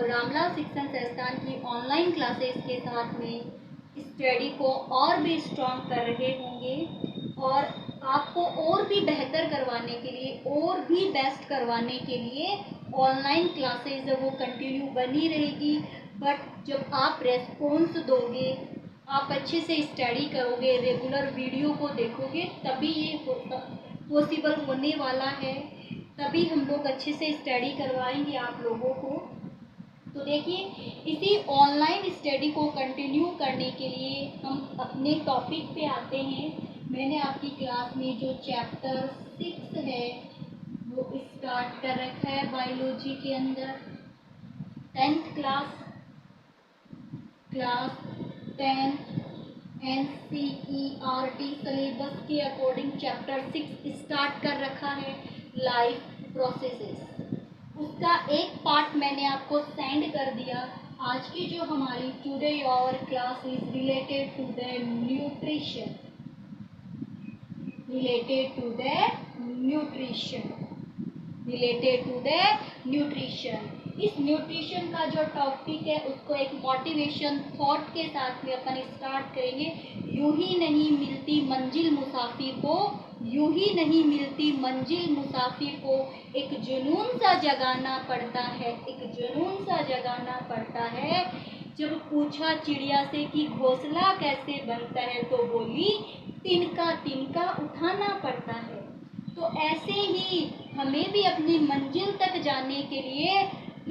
रामलाल शिक्षण संस्थान की ऑनलाइन क्लासेस के साथ में स्टडी को और भी स्ट्रॉन्ग कर रहे होंगे और आपको और भी बेहतर करवाने के लिए और भी बेस्ट करवाने के लिए ऑनलाइन क्लासेस वो कंटिन्यू बनी रहेगी। बट जब आप रेस्पॉन्स दोगे, आप अच्छे से स्टडी करोगे, रेगुलर वीडियो को देखोगे, तभी ये पॉसिबल होने वाला है। तभी हम लोग अच्छे से स्टडी करवाएंगे आप लोगों को। तो देखिए, इसी ऑनलाइन स्टडी को कंटिन्यू करने के लिए हम अपने टॉपिक पे आते हैं। मैंने आपकी क्लास में जो चैप्टर 6 है वो स्टार्ट कर रखा है बायोलॉजी के अंदर। 10th क्लास 10 NCERT सिलेबस के अकॉर्डिंग चैप्टर 6 स्टार्ट कर रखा है, लाइफ प्रोसेसेस। उसका एक पार्ट मैंने आपको सेंड कर दिया। आज की जो हमारी today your class is related to the nutrition, related to the nutrition. इस न्यूट्रिशन का जो टॉपिक है उसको एक मोटिवेशन थॉट के साथ में अपन स्टार्ट करेंगे। यूं ही नहीं मिलती मंजिल मुसाफिर को, यूं ही नहीं मिलती मंजिल मुसाफिर को, एक जुनून सा जगाना पड़ता है, एक जुनून सा जगाना पड़ता है। जब पूछा चिड़िया से कि घोंसला कैसे बनता है तो बोली तिनका तिनका उठाना पड़ता है। तो ऐसे ही हमें भी अपनी मंजिल तक जाने के लिए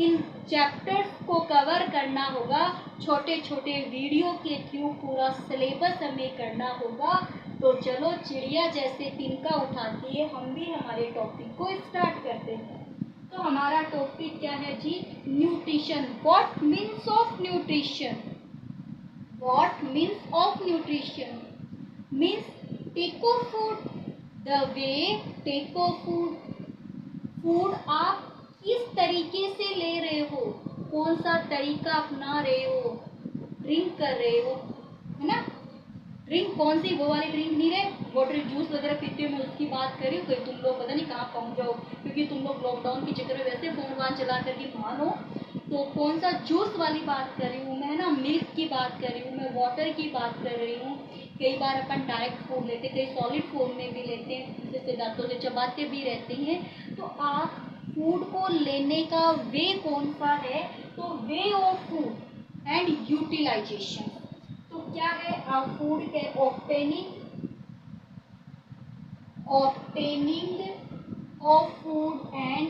इन चैप्टर्स को कवर करना होगा। छोटे छोटे वीडियो के थ्रू पूरा सिलेबस हमें करना होगा। तो चलो, चिड़िया जैसे तिनका उठाती है, हम भी हमारे टॉपिक को स्टार्ट करते हैं। तो हमारा टॉपिक क्या है जी? Nutrition. What means of nutrition? What means of nutrition means take food, the way take food. Food आप किस तरीके से ले रहे हो, कौन सा तरीका अपना रहे हो, ड्रिंक कर रहे हो, है ना? ड्रिंक कौन सी, वो वाली ड्रिंक नहीं रहे, वाटर जूस वगैरह पीते हो, मैं उसकी बात कर रही हूँ। कहीं तुम लोग पता नहीं कहाँ पहुँच जाओ, क्योंकि तुम लोग लॉकडाउन के चक्कर में वैसे फोन वान चला करके मानो। तो कौन सा जूस वाली बात कर रही हूँ मैं, ना मिल्क की बात कर रही हूँ मैं, वाटर की बात कर रही हूँ। कई बार अपन डायरेक्ट फूड लेते, कई सॉलिड फॉर्म में भी लेते हैं, जैसे दांतों से चबाते भी रहते हैं। तो आप फूड को लेने का वे कौन सा है? तो way of food and utilization. तो क्या है फूड के obtaining of food and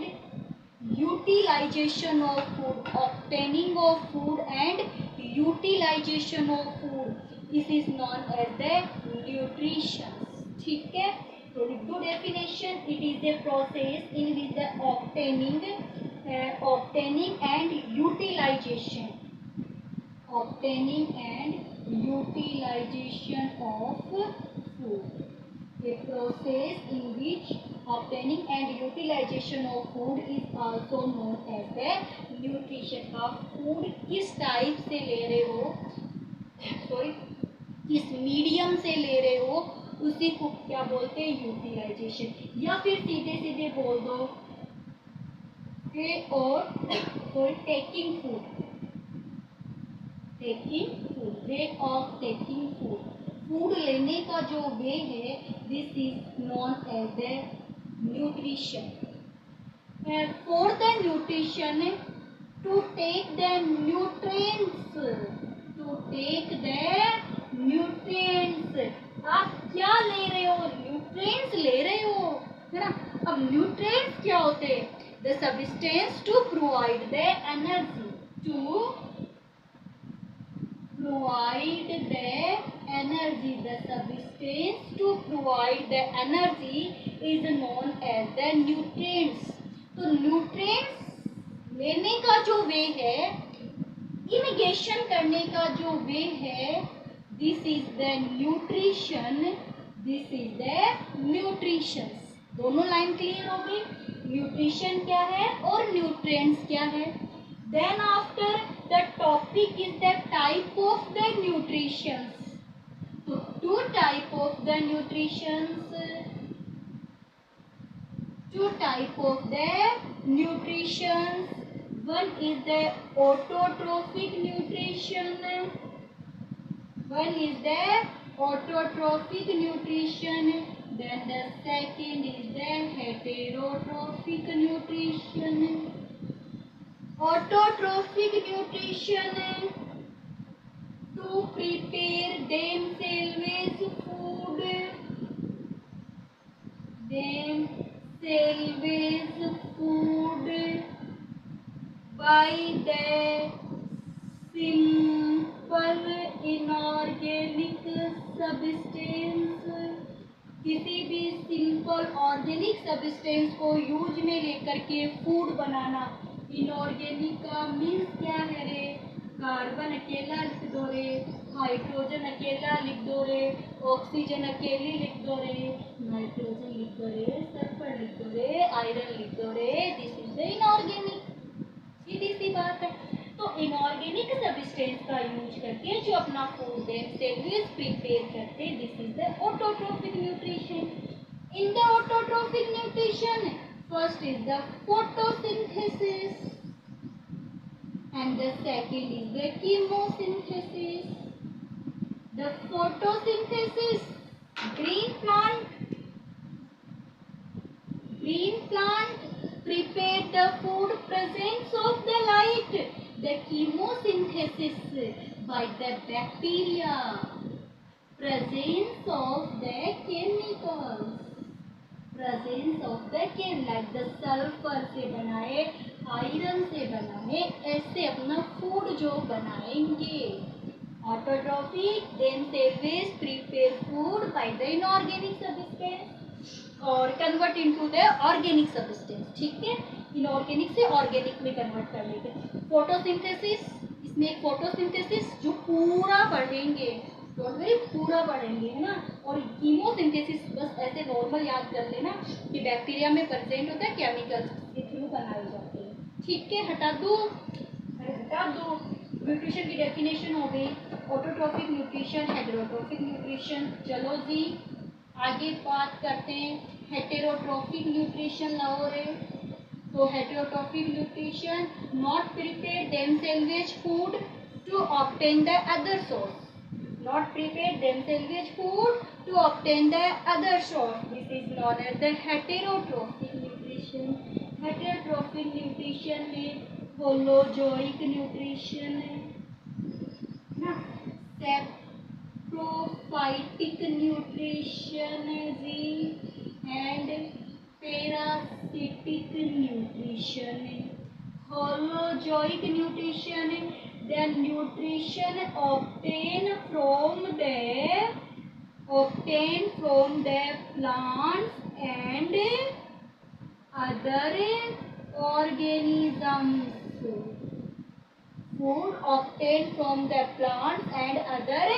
utilization of food, obtaining of food and utilization of food, this is known as the nutrition. ठीक है, तो to definition, it is a process in which the obtaining and utilization of food. A process in which obtaining and utilization of food is also known as the nutrition। आप food किस type से ले रहे हो, sorry किस medium से ले रहे हो, उसी को क्या बोलते हैं? यूटिलाइजेशन। या फिर सीधे सीधे बोल दो और taking food, way of taking food. Food लेने का जो वे है, this is known as the nutrition. For the nutrition, to take the nutrients, आप क्या ले रहे हो? न्यूट्रिएंट्स ले रहे हो, है ना? अब न्यूट्रिएंट्स क्या होते हैं? The substance to provide the energy, the substance to provide the energy is known as the nutrients। तो nutrients लेने का जो वे है, इनिगेशन करने का जो वे है, this is the nutrition, this is the nutrition. दोनों लाइन क्लियर हो गई? न्यूट्रिशन क्या है और न्यूट्रिएंट्स क्या है। Then after, the topic is the type of the nutritions। So two type of the nutritions, One is the autotrophic nutrition. One is the autotrophic nutrition. Then the second is the heterotrophic nutrition. Autotrophic nutrition to prepare themselves food. Themselves food by the simple inorganic substance. किसी भी simple organic substance को use में लेकर के food बनाना। Inorganic का means क्या है रे? कार्बन अकेला लिख दो रे, हाइड्रोजन अकेला लिख दो रे, ऑक्सीजन अकेली लिख दो रे, नाइट्रोजन लिख दो रे, सल्फर लिख दो रे, आयरन लिख दो रे। This is the inorganic. सीधी सी बात है। तो इनऑर्गेनिक सब्सटेंस का यूज करके जो अपना फूड देमसेल्व्स प्रिपेयर करते, this is the autotrophic nutrition. In the autotrophic nutrition first is the photosynthesis and the second is the chemosynthesis. The photosynthesis, green plant prepare the food presence of the light. The chemosynthesis by the bacteria, presence of the chemicals, like the sulfur से बनाए, iron से बनाए, ऐसे अपना food जो बनाएंगे। Autotrophic themselves prepare food by the inorganic substance और convert into the organic substance. ठीक है, इनऑर्गेनिक से ऑर्गेनिक में कन्वर्ट कर लेते। फोटोसिंथेसिस, इसमें एक फोटोसिंथेसिस जो पूरा पढ़ेंगे, पूरा पढ़ेंगे, है ना। और कीमोसिंथेसिस बस ऐसे नॉर्मल याद कर लेना कि बैक्टीरिया में प्रेजेंट होता है, केमिकल्स के थ्रू बनाए जाते हैं। ठीक है, हटा दो। न्यूट्रिशन की डेफिनेशन हो गई, ऑटोट्रॉफिक न्यूट्रिशन, हेटेरोट्रॉफिक न्यूट्रिशन। चलो जी आगे बात करते हैं हेटेरोट्रॉफिक न्यूट्रिशन। लाओ रे। तो heterotrophic nutrition not prepare themselves food to obtain the other source. Not prepare themselves food to obtain the other source. This is known as the heterotrophic nutrition. Heterotrophic nutrition में holozoic nutrition है ना, saprophytic nutrition है जी, and parasitic nutrition है। holozoic nutrition है the nutrition obtained from the plants and other organisms. Food obtained from the plants and other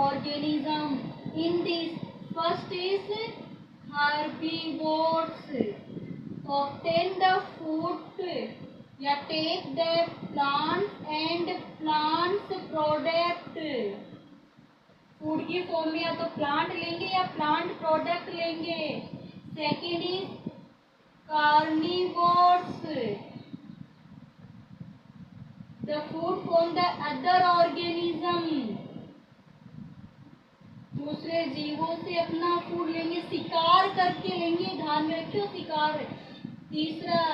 organisms. In this, first is herbivores obtain the food या take the plants and plants product। Food की form में या तो plant लेंगे या plant product लेंगे। Second is carnivores, the food from the other organism, दूसरे जीवों से अपना फूड लेंगे, शिकार करके लेंगे, ध्यान में रखियो शिकार। तीसरा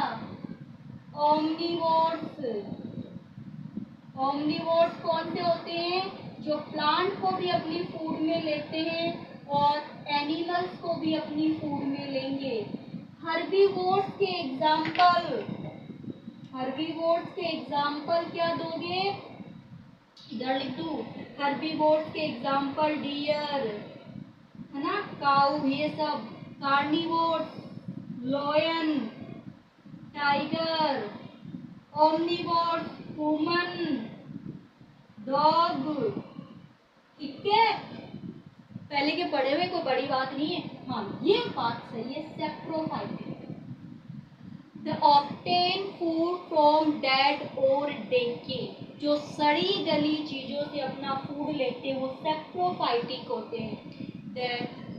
ओमनिवोर्स, ओमनिवोर्स कौन से होते हैं? जो प्लांट को भी अपनी फूड में लेते हैं और एनिमल्स को भी अपनी फूड में लेंगे। हर्बीवोर्स के एग्जाम्पल, हर्बीवोर्स के एग्जाम्पल क्या दोगे? इधर लिख दो। हर्बीवोर्स के एग्जाम्पल डियर, है ना, काऊ, ये सब। Carnivores lion, tiger. Omnivores human, dog. ठीक है, पहले के पढ़े हुए कोई बड़ी बात नहीं है। हाँ, ये बात सही है। Saprophytic, the obtain food from dead और डेके, जो सड़ी गली चीजों से अपना फूड लेते हैं वो सैप्रोफाइटिक होते हैं। The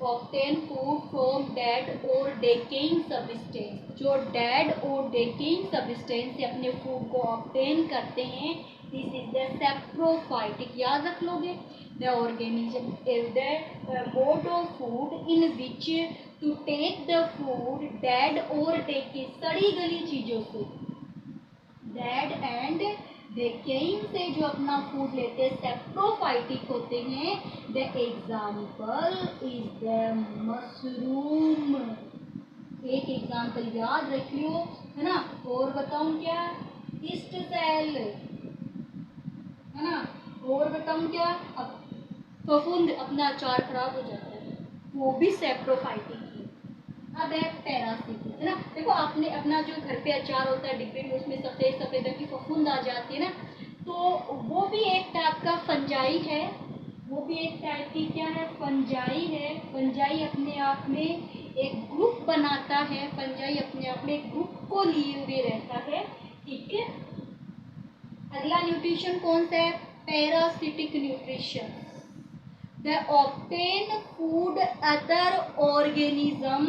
obtain food from dead और डेकेइंग सब्सटेंस, जो डेड और डेकेइंग सब्सटेंस से अपने फूड को ऑब्टेन करते हैं, दिस इज द सैप्रोफाइटिक। याद रख लोगे, the organism is the mode of food in which to take the food dead और डेके, सड़ी गली चीज़ों से, डेड एंड डेकेइंग से जो अपना फूड लेते हैं, सैप्रोफाइटिक होते हैं। The example is the mushroom. एक एग्जाम्पल याद रख लो, है ना। और बताऊं क्या, ईस्ट सेल, है ना। और बताऊं क्या, अब फफूंद, अपना अचार खराब हो जाता है, वो भी सैप्रोफाइटिक है। अब है पैरासिटिक, है ना। देखो आपने अपना जो घर पे अचार होता है डिब्बे में, उसमें सफ़ेद सफ़ेद रंग की फफूंद आ जाती है ना, तो वो भी एक टाइप का फंजाई है, वो भी एक टाइप की क्या है, फंजाई है। फंजाई अपने आप में एक ग्रुप बनाता है, फंजाई अपने आप में एक ग्रुप को लिए हुए रहता है, ठीक है। अगला न्यूट्रिशन कौन सा है, parasitic nutrition. The obtain food other organism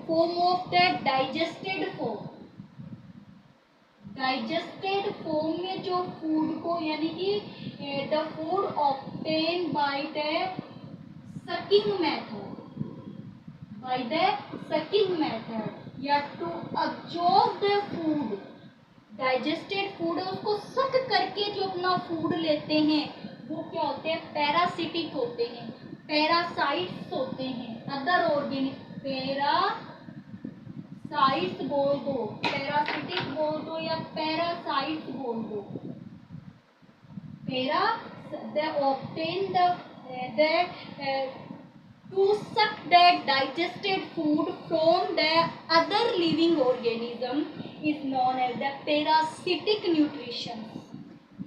form of the digested form. Digested form में जो फूड को, यानी कि the food obtain by the sucking method, by the sucking method, या to absorb the food. Digested food है, उसको सक करके जो अपना फूड लेते हैं, वो क्या होते हैं, पैरासिटिक होते हैं, पैरासाइट्स होते हैं। अदर ऑर्गेनिक, पैरासाइट्स बोल दो, पैरासिटिक बोल दो या पैरासाइट्स बोल दो। Para, they obtain the to suck the digested food from the other living organism is known as the parasitic nutrition,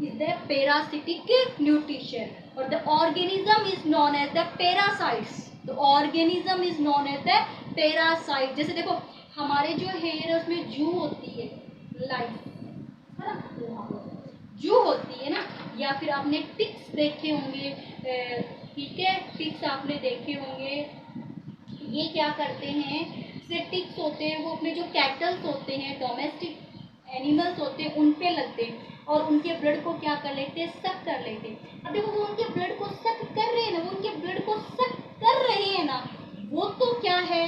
is the parasitic nutrition, or the organism is known as the parasites, the organism is known as the parasite। जैसे देखो हमारे जो hair है उसमें जू होती है, life, है ना, जू होती है ना, या फिर आपने टिक्स देखे होंगे, ठीक है, टिक्स आपने देखे होंगे। ये क्या करते हैं, जैसे टिक्स होते हैं, वो अपने जो कैटल्स होते हैं, डोमेस्टिक एनिमल्स होते हैं, उन पे लगते हैं और उनके ब्लड को क्या कर लेते हैं, सक कर लेते हैं। अब देखो वो उनके ब्लड को सक कर रहे हैं ना, वो उनके ब्लड को सक कर रहे हैं ना, वो तो क्या है,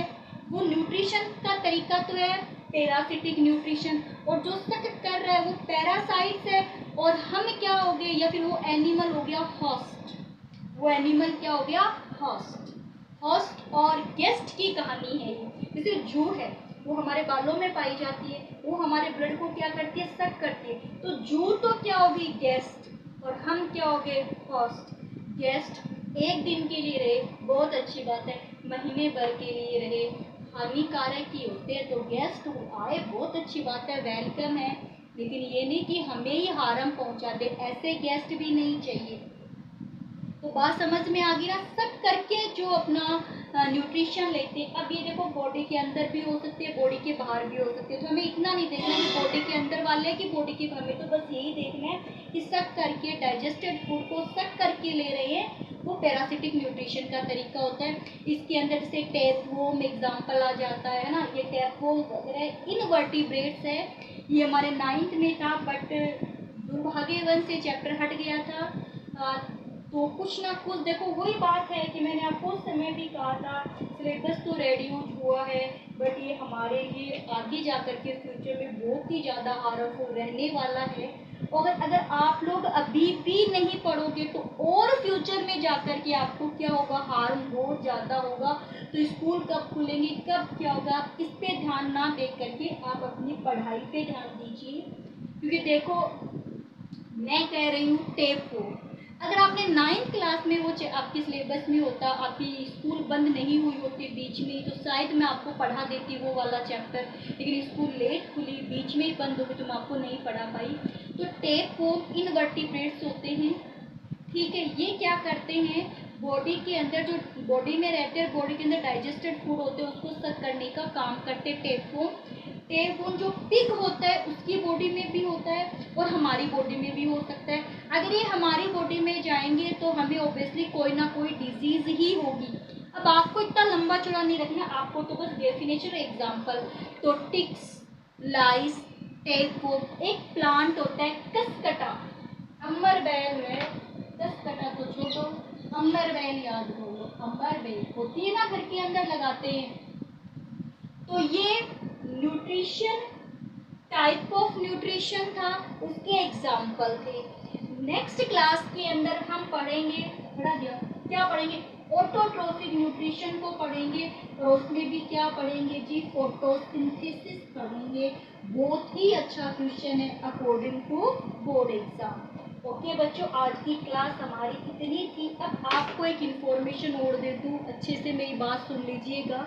वो न्यूट्रिशन का तरीका तो है पैरासिटिक न्यूट्रिशन, और जो सक कर रहा है वो पैरासाइट्स है, और हम क्या हो गए, या फिर वो एनिमल हो गया होस्ट, वो एनिमल क्या हो गया, होस्ट। होस्ट और गेस्ट की कहानी है ये। जैसे जू है, वो हमारे बालों में पाई जाती है, वो हमारे ब्लड को क्या करती है, सक करती है, तो जू तो क्या होगी, गेस्ट, और हम क्या हो गए, होस्ट। गेस्ट एक दिन के लिए रहे, बहुत अच्छी बात है, महीने भर के लिए रहे, हानिकारक ही होते हैं, तो गेस्ट आए, बहुत अच्छी बात है, वेलकम है, लेकिन ये नहीं कि हमें ही हार्म पहुंचा दे, ऐसे गेस्ट भी नहीं चाहिए। तो बात समझ में आ गई ना, सब करके जो अपना न्यूट्रिशन लेते हैं। अब ये देखो बॉडी के अंदर भी हो सकते हैं, बॉडी के बाहर भी हो सकते हैं, तो हमें इतना नहीं देखना कि बॉडी के अंदर वाले कि बॉडी के बाहर, में तो बस यही देखना है कि सक करके डाइजेस्टेड फूड को सक करके ले रहे हैं, वो पैरासिटिक न्यूट्रिशन का तरीका होता है। इसके अंदर जैसे टैपवॉर्म एग्जाम्पल आ जाता है ना, ये टैपवॉर्म वगैरह इनवर्टिब्रेट्स है, ये हमारे 9th में था, बट दुर्भाग्यवश से चैप्टर हट गया था। तो कुछ ना कुछ देखो, वही बात है कि मैंने आपको उस समय भी कहा था, सिलेबस तो रेड्यूस हुआ है, बट ये हमारे लिए आगे जा कर के फ्यूचर में बहुत ही ज़्यादा हार्मफुल रहने वाला है। और अगर आप लोग अभी भी नहीं पढ़ोगे तो और फ्यूचर में जा कर के आपको क्या होगा, हार्म बहुत ज़्यादा होगा। तो स्कूल कब खुलेंगे, कब क्या होगा, इस पर ध्यान ना दे करके आप अपनी पढ़ाई पे ध्यान दीजिए। क्योंकि देखो मैं कह रही हूँ टेप हो, अगर आपने 9th क्लास में वो आपकी सिलेबस में होता, आपकी स्कूल बंद नहीं हुई होती बीच में, तो शायद मैं आपको पढ़ा देती वो वाला चैप्टर, लेकिन स्कूल लेट खुली, बीच में ही बंद हो गई, तो मैं आपको नहीं पढ़ा पाई। तो टैपवॉर्म इनवर्टिब्रेट्स होते हैं, ठीक है। ये क्या करते हैं, बॉडी के अंदर जो बॉडी में रहते हैं, बॉडी के अंदर डाइजेस्टेड फूड होते हैं, उसको सक करने का काम करते हैं टैपवॉर्म। जो पिग होता है उसकी बॉडी में भी होता है और हमारी बॉडी में भी हो सकता है। अगर ये हमारी बॉडी में जाएंगे तो हमें ऑब्वियसली कोई ना कोई डिजीज ही होगी। अब आपको इतना लंबा चौड़ा नहीं रखना, आपको तो बस डेफिनेशन एग्जांपल। तो टिक्स, लाइस, टेपवर्म, एक प्लांट होता है कसकटा, अमरबेल है, कसकटा तो छोड़ो, अमरबेल याद करो, अमरबेल होती है ना घर के अंदर लगाते हैं। तो ये न्यूट्रिशन, टाइप ऑफ न्यूट्रिशन था, उसके एग्जाम्पल थे। नेक्स्ट क्लास के अंदर हम पढ़ेंगे, पढ़ा दिया, क्या पढ़ेंगे, ऑटोट्रोफिक न्यूट्रिशन को पढ़ेंगे, और उसमें भी क्या पढ़ेंगे जी, फोटोसिंथेसिस पढ़ेंगे। बहुत ही अच्छा क्वेश्चन है according to board exam. Okay बच्चों, आज की क्लास हमारी इतनी थी। अब आपको एक इन्फॉर्मेशन और दे दूँ, अच्छे से मेरी बात सुन लीजिएगा।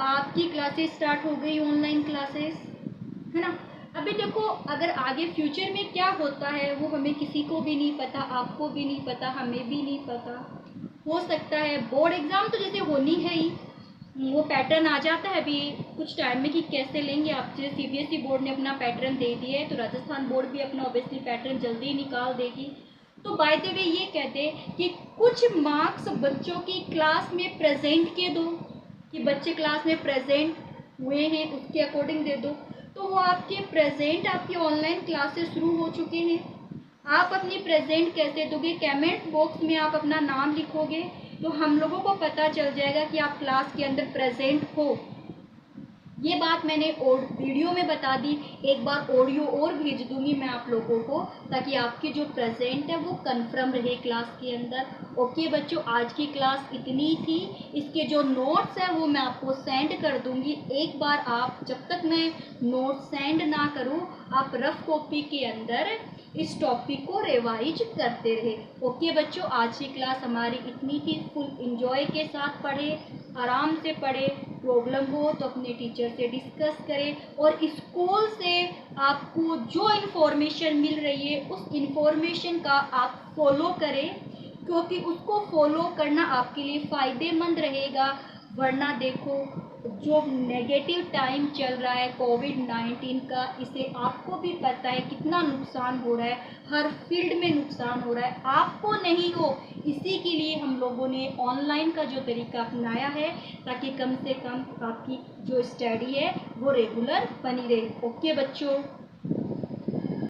आपकी क्लासेस स्टार्ट हो गई, ऑनलाइन क्लासेस, है ना। अभी देखो, अगर आगे फ्यूचर में क्या होता है वो हमें किसी को भी नहीं पता, आपको भी नहीं पता, हमें भी नहीं पता। हो सकता है बोर्ड एग्ज़ाम तो जैसे होनी है ही, वो पैटर्न आ जाता है अभी कुछ टाइम में कि कैसे लेंगे आप। जैसे सीबीएसई बोर्ड ने अपना पैटर्न दे दिया है, तो राजस्थान बोर्ड भी अपना ऑब्वियसली पैटर्न जल्दी ही निकाल देगी। तो बाय द वे ये कहते हैं कि कुछ मार्क्स बच्चों की क्लास में प्रेजेंट के दो, कि बच्चे क्लास में प्रेजेंट हुए हैं उसके अकॉर्डिंग दे दो। तो वो आपके प्रेजेंट, आपकी ऑनलाइन क्लासेस शुरू हो चुके हैं। आप अपनी प्रेजेंट कैसे दोगे, कमेंट बॉक्स में आप अपना नाम लिखोगे तो हम लोगों को पता चल जाएगा कि आप क्लास के अंदर प्रेजेंट हो। ये बात मैंने और वीडियो में बता दी, एक बार ऑडियो और भेज दूंगी मैं आप लोगों को, ताकि आपकी जो प्रेजेंट है वो कंफर्म रहे क्लास के अंदर। ओके बच्चों, आज की क्लास इतनी थी। इसके जो नोट्स है वो मैं आपको सेंड कर दूंगी। एक बार आप, जब तक मैं नोट्स सेंड ना करूँ, आप रफ कॉपी के अंदर इस टॉपिक को रिवाइज करते रहे। ओके बच्चों, आज की क्लास हमारी इतनी थी। फुल इंजॉय के साथ पढ़े, आराम से पढ़े, प्रॉब्लम हो तो अपने टीचर से डिस्कस करें, और स्कूल से आपको जो इन्फॉर्मेशन मिल रही है उस इन्फॉर्मेशन का आप फॉलो करें, क्योंकि उसको फॉलो करना आपके लिए फ़ायदेमंद रहेगा। वरना देखो, जो नेगेटिव टाइम चल रहा है कोविड-19 का, इसे आपको भी पता है कितना नुकसान हो रहा है, हर फील्ड में नुकसान हो रहा है, आपको नहीं हो। इसी के लिए हम लोगों ने ऑनलाइन का जो तरीका अपनाया है, ताकि कम से कम आपकी जो स्टडी है वो रेगुलर बनी रहे। ओके बच्चों।